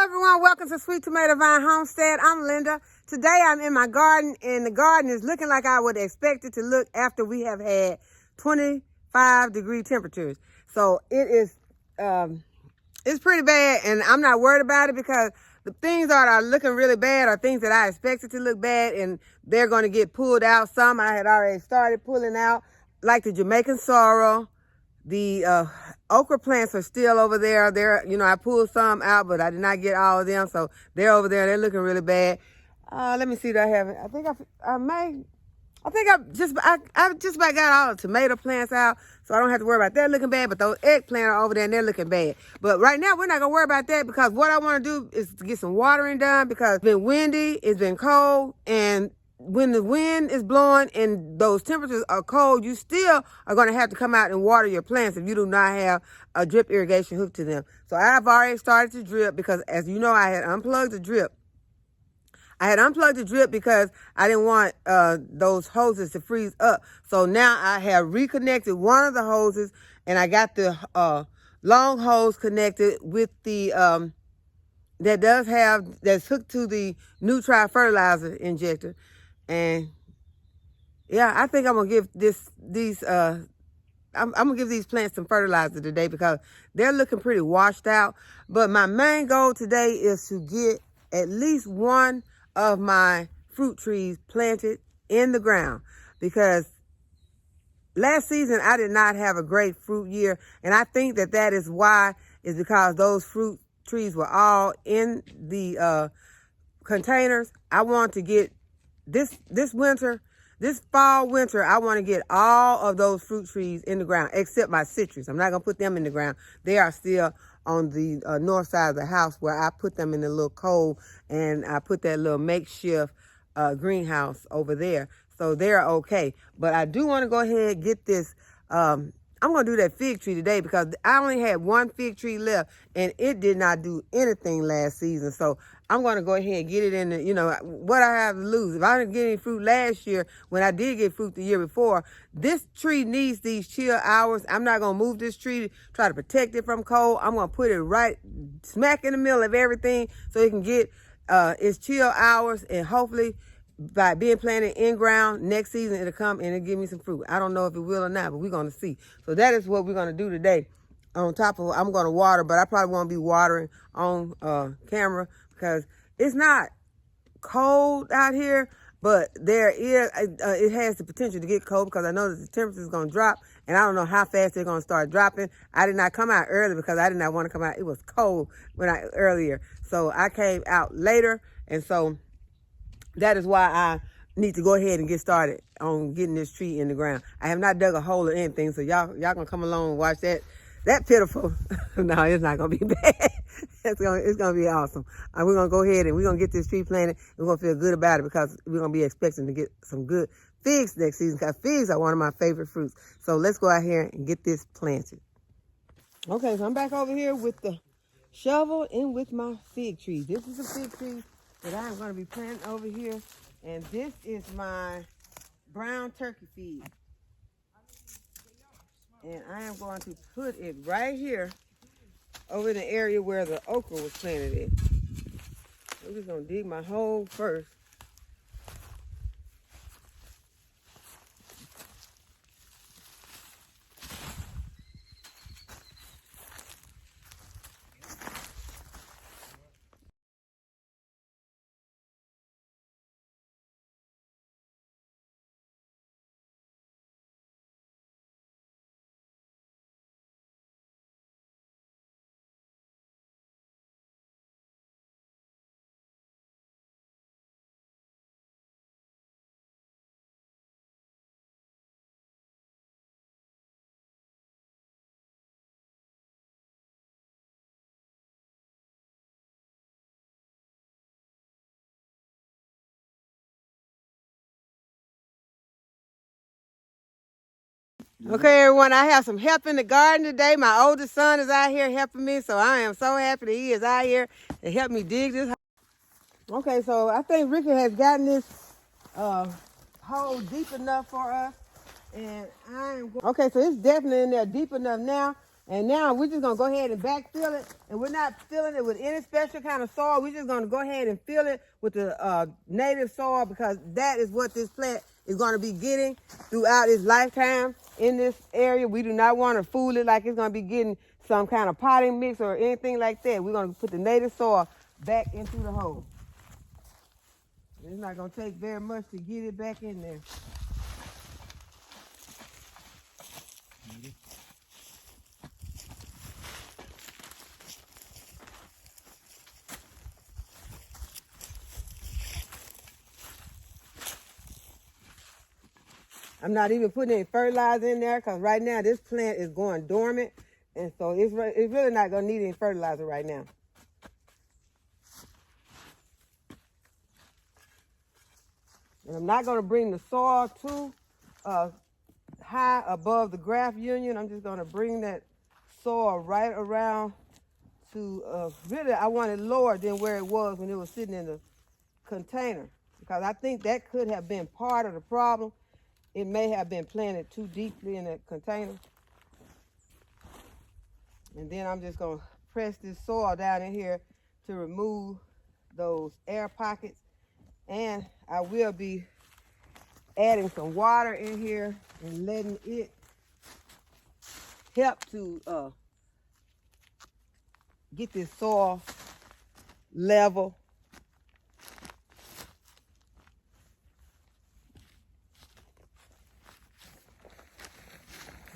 Hello everyone, welcome to Sweet Tomato Vine Homestead. I'm Linda. Today I'm in my garden and the garden is looking like I would expect it to look after we have had 25-degree temperatures. So it is, it's pretty bad and I'm not worried about it because the things that are looking really bad are things that I expected to look bad and they're going to get pulled out. Some I had already started pulling out, like the Jamaican sorrel. The okra plants are still over there. I pulled some out, but I did not get all of them. So they're over there. They're looking really bad. Let me see what I have. I just about got all the tomato plants out, so I don't have to worry about that looking bad. But those eggplant are over there and they're looking bad. But right now we're not gonna worry about that because what I want to do is to get some watering done because it's been windy, it's been cold, and when the wind is blowing and those temperatures are cold, you still are going to have to come out and water your plants if you do not have a drip irrigation hooked to them. So I've already started to drip because, as you know, I had unplugged the drip. I had unplugged the drip because I didn't want those hoses to freeze up. So now I have reconnected one of the hoses and I got the long hose connected with the that's hooked to the NEWTRY fertilizer injector. And yeah, I think I'm gonna give I'm gonna give these plants some fertilizer today because they're looking pretty washed out. But my main goal today is to get at least one of my fruit trees planted in the ground because last season I did not have a great fruit year, and I think that is why is because those fruit trees were all in the containers. I want to get this fall winter, I want to get all of those fruit trees in the ground, except my citrus. I'm not going to put them in the ground. They are still on the north side of the house where I put them in the little cold, and I put that little makeshift greenhouse over there. So they're okay. But I do want to go ahead and get this. I'm going to do that fig tree today because I only had one fig tree left, and it did not do anything last season. So I'm going to go ahead and get it in the, what I have to lose. If I didn't get any fruit last year, when I did get fruit the year before, this tree needs these chill hours. I'm not going to move this tree to try to protect it from cold. I'm going to put it right smack in the middle of everything so it can get its chill hours, and hopefully by being planted in ground next season, it'll come and it'll give me some fruit. I don't know if it will or not, but we're going to see. So that is what we're going to do today. On top of, I'm going to water, but I probably won't be watering on camera because it's not cold out here, but there is, it has the potential to get cold because I know that the temperature is going to drop, and I don't know how fast they're going to start dropping. I did not come out early because I did not want to come out. It was cold earlier. So I came out later, and so that is why I need to go ahead and get started on getting this tree in the ground. I have not dug a hole or anything, so y'all gonna come along and watch that pitiful. No, it's not gonna be bad. It's gonna be awesome. We're gonna go ahead and we're gonna get this tree planted. We're gonna feel good about it because we're gonna be expecting to get some good figs next season because figs are one of my favorite fruits. So let's go out here and get this planted. Okay, so I'm back over here with the shovel and with my fig tree. This is a fig tree that I am going to be planting over here, and this is my brown turkey fig. And I am going to put it right here over in the area where the okra was planted at. I'm just going to dig my hole first. Okay, everyone, I have some help in the garden today. My oldest son is out here helping me, so I am so happy that he is out here to help me dig this hole. Okay, so I think Ricky has gotten this hole deep enough for us, and okay, so it's definitely in there deep enough now. And now we're just going to go ahead and backfill it. And we're not filling it with any special kind of soil. We're just going to go ahead and fill it with the native soil, because that is what this plant is going to be getting throughout its lifetime in this area. We do not want to fool it like it's going to be getting some kind of potting mix or anything like that. We're going to put the native soil back into the hole. It's not going to take very much to get it back in there. I'm not even putting any fertilizer in there, because right now this plant is going dormant. And so it's really not going to need any fertilizer right now. And I'm not going to bring the soil too high above the graft union. I'm just going to bring that soil right around to, really I want it lower than where it was when it was sitting in the container. Because I think that could have been part of the problem. It may have been planted too deeply in that container. And then I'm just going to press this soil down in here to remove those air pockets. And I will be adding some water in here and letting it help to get this soil level.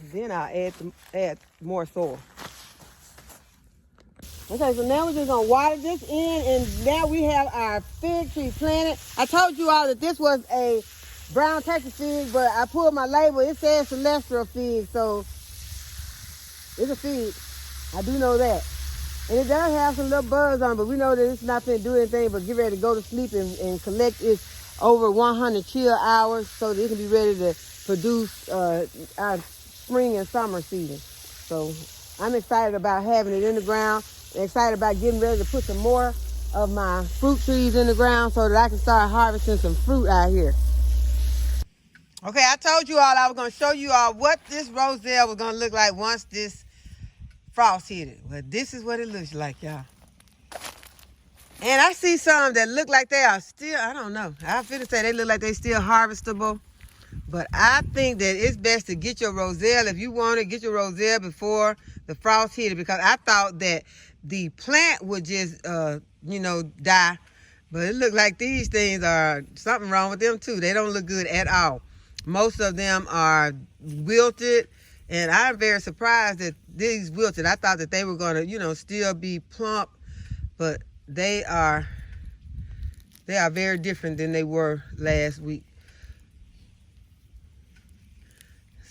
And then I'll add more soil. Okay, so now we're just gonna water this in, and now we have our fig tree planted. I told you all that this was a brown Texas fig, but I pulled my label. It says celestial fig, so it's a fig. I do know that. And it does have some little buds on it, but we know that it's not going to do anything but get ready to go to sleep and collect its over 100 chill hours so that it can be ready to produce our spring and summer season. So I'm excited about having it in the ground. Excited about getting ready to put some more of my fruit trees in the ground so that I can start harvesting some fruit out here. Okay, I told you all I was going to show you all what this roselle was going to look like once this frost hit it. Well, this is what it looks like, y'all. And I see some that look like they are still, I don't know. I feel to say they look like they still harvestable. But I think that it's best to get your roselle, if you want to, get your roselle before the frost hit it, because I thought that the plant would just, die. But it looked like these things are something wrong with them too. They don't look good at all. Most of them are wilted, and I'm very surprised that these wilted. I thought that they were going to, still be plump, but they are very different than they were last week.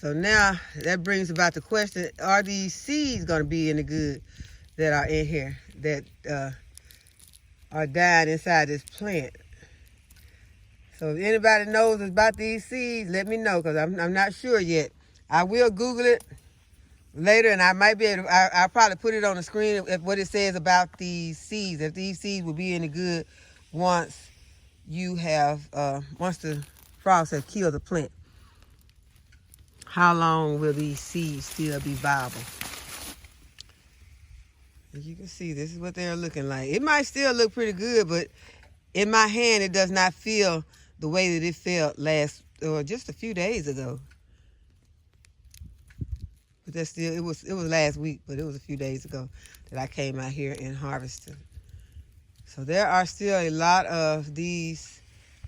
So now that brings about the question, are these seeds going to be any good that are in here that are dying inside this plant? So if anybody knows about these seeds, let me know, because I'm not sure yet. I will Google it later, and I might be able to, I'll probably put it on the screen what it says about these seeds, if these seeds will be any good once you have, once the frost has killed the plant. How long will these seeds still be viable? As you can see, this is what they're looking like. It might still look pretty good, but in my hand, it does not feel the way that it felt just a few days ago. But that's still, it was last week, but it was a few days ago that I came out here and harvested. So there are still a lot of these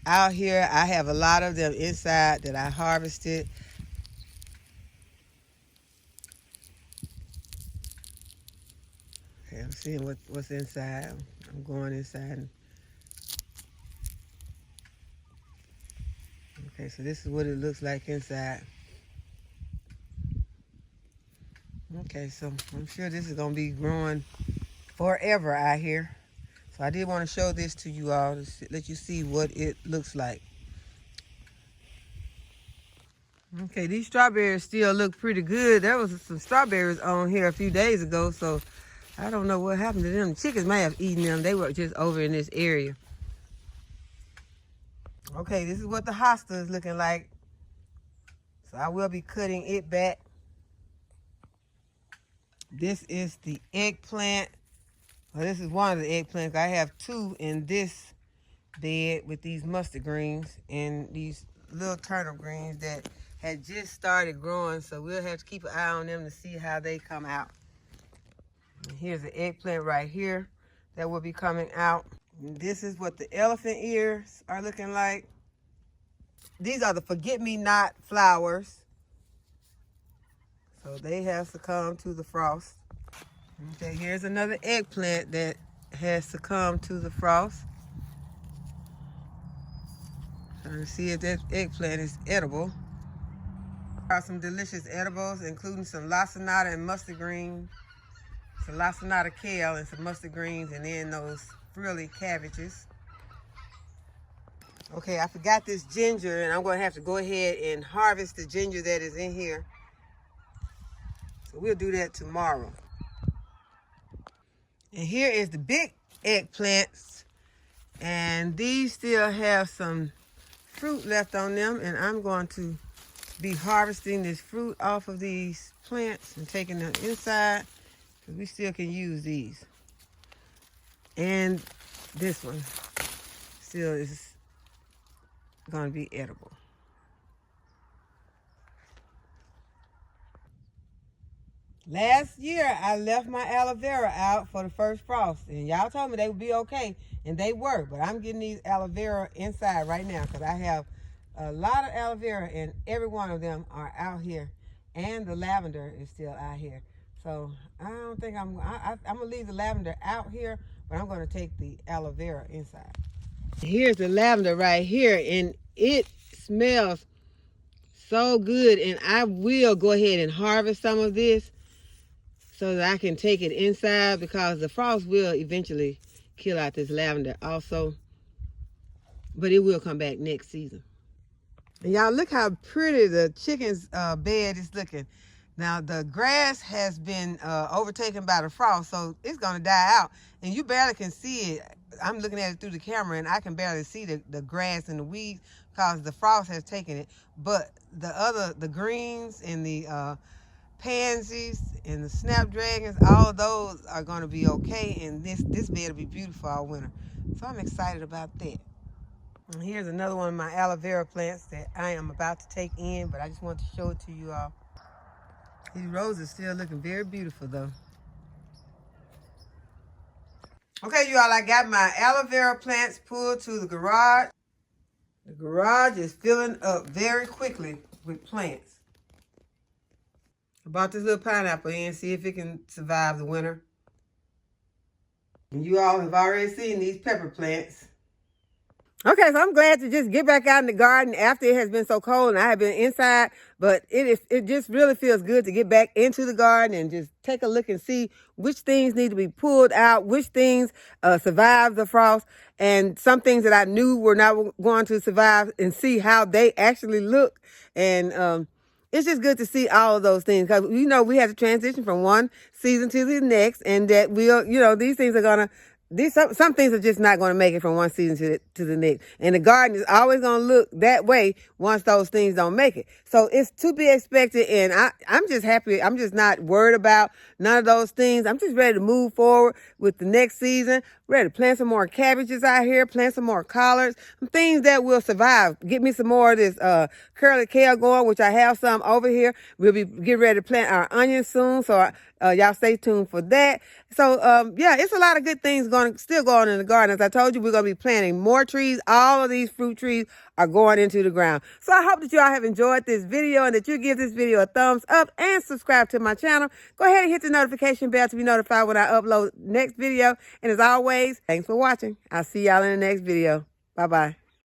out here. I have a lot of them inside that I harvested. Okay, I'm seeing what's inside. I'm going inside. Okay, so this is what it looks like inside. Okay, so I'm sure this is going to be growing forever out here. So I did want to show this to you all to let you see what it looks like. Okay, these strawberries still look pretty good. There was some strawberries on here a few days ago, so I don't know what happened to them. The chickens may have eaten them. They were just over in this area. Okay, this is what the hosta is looking like. So I will be cutting it back. This is the eggplant. Well, this is one of the eggplants. I have two in this bed with these mustard greens and these little turnip greens that had just started growing. So we'll have to keep an eye on them to see how they come out. And here's the eggplant right here that will be coming out. And this is what the elephant ears are looking like. These are the forget-me-not flowers. So they have succumbed to the frost. Okay, here's another eggplant that has succumbed to the frost. Trying to see if that eggplant is edible. There are some delicious edibles, including some lacinato and mustard green, some lacinato kale and some mustard greens, and then those frilly cabbages. Okay, I forgot this ginger, and I'm going to have to go ahead and harvest the ginger that is in here. So we'll do that tomorrow. And here is the big eggplants, and these still have some fruit left on them, and I'm going to be harvesting this fruit off of these plants and taking them inside, because we still can use these. And this one still is going to be edible. Last year, I left my aloe vera out for the first frost, and y'all told me they would be okay, and they were, but I'm getting these aloe vera inside right now because I have a lot of aloe vera, and every one of them are out here, and the lavender is still out here. So I don't think I'm going to leave the lavender out here, but I'm going to take the aloe vera inside. Here's the lavender right here, and it smells so good, and I will go ahead and harvest some of this so that I can take it inside, because the frost will eventually kill out this lavender also, but it will come back next season. And y'all, look how pretty the chicken's bed is looking. Now, the grass has been overtaken by the frost, so it's going to die out. And you barely can see it. I'm looking at it through the camera, and I can barely see the grass and the weeds because the frost has taken it. But the greens and the pansies and the snapdragons, all of those are going to be okay. And this bed will be beautiful all winter. So I'm excited about that. And here's another one of my aloe vera plants that I am about to take in, but I just want to show it to you all. These roses still looking very beautiful though. Okay, you all, I got my aloe vera plants pulled to the garage. The garage is filling up very quickly with plants. I brought this little pineapple in, see if it can survive the winter. And you all have already seen these pepper plants. Okay, so I'm glad to just get back out in the garden after it has been so cold and I have been inside, but it just really feels good to get back into the garden and just take a look and see which things need to be pulled out, which things survived the frost, and some things that I knew were not going to survive, and see how they actually look. And it's just good to see all of those things, because we have to transition from one season to the next, and that these things are going to, some things are just not going to make it from one season to the next. And the garden is always going to look that way once those things don't make it. So it's to be expected. And I'm just happy. I'm just not worried about none of those things. I'm just ready to move forward with the next season. Ready to plant some more cabbages out here, plant some more collards, some things that will survive. Get me some more of this curly kale going, which I have some over here. We'll be getting ready to plant our onions soon. So y'all stay tuned for that. So, yeah, it's a lot of good things still going in the garden. As I told you, we're going to be planting more trees. All of these fruit trees are going into the ground. So I hope that y'all have enjoyed this video, and that you give this video a thumbs up and subscribe to my channel. Go ahead and hit the notification bell to be notified when I upload next video. And as always, thanks for watching. I'll see y'all in the next video. Bye-bye.